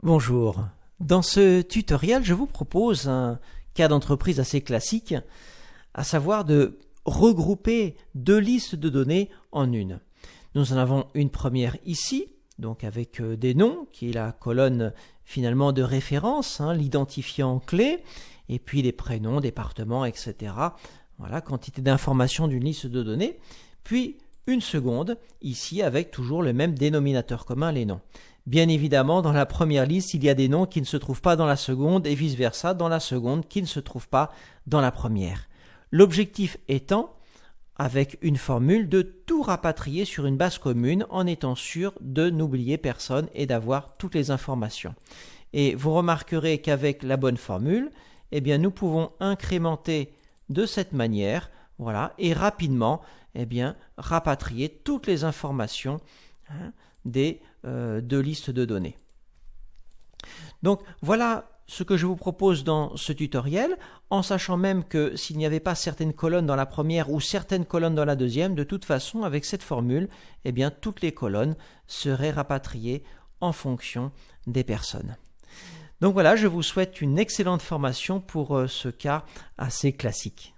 Bonjour. Dans ce tutoriel, je vous propose un cas d'entreprise assez classique, à savoir de regrouper deux listes de données en une. Nous en avons une première ici, donc avec des noms, qui est la colonne finalement de référence, l'identifiant clé, et puis les prénoms, départements, etc. Voilà, quantité d'informations d'une liste de données. Puis une seconde, ici, avec toujours le même dénominateur commun, les noms. Bien évidemment, dans la première liste, il y a des noms qui ne se trouvent pas dans la seconde et vice-versa, dans la seconde qui ne se trouvent pas dans la première. L'objectif étant, avec une formule, de tout rapatrier sur une base commune en étant sûr de n'oublier personne et d'avoir toutes les informations. Et vous remarquerez qu'avec la bonne formule, eh bien, nous pouvons incrémenter de cette manière, voilà, et rapidement, eh bien, rapatrier toutes les informations des deux listes de données. Donc voilà ce que je vous propose dans ce tutoriel, en sachant même que s'il n'y avait pas certaines colonnes dans la première ou certaines colonnes dans la deuxième, de toute façon, avec cette formule, eh bien, toutes les colonnes seraient rapatriées en fonction des personnes. Donc voilà, je vous souhaite une excellente formation pour ce cas assez classique.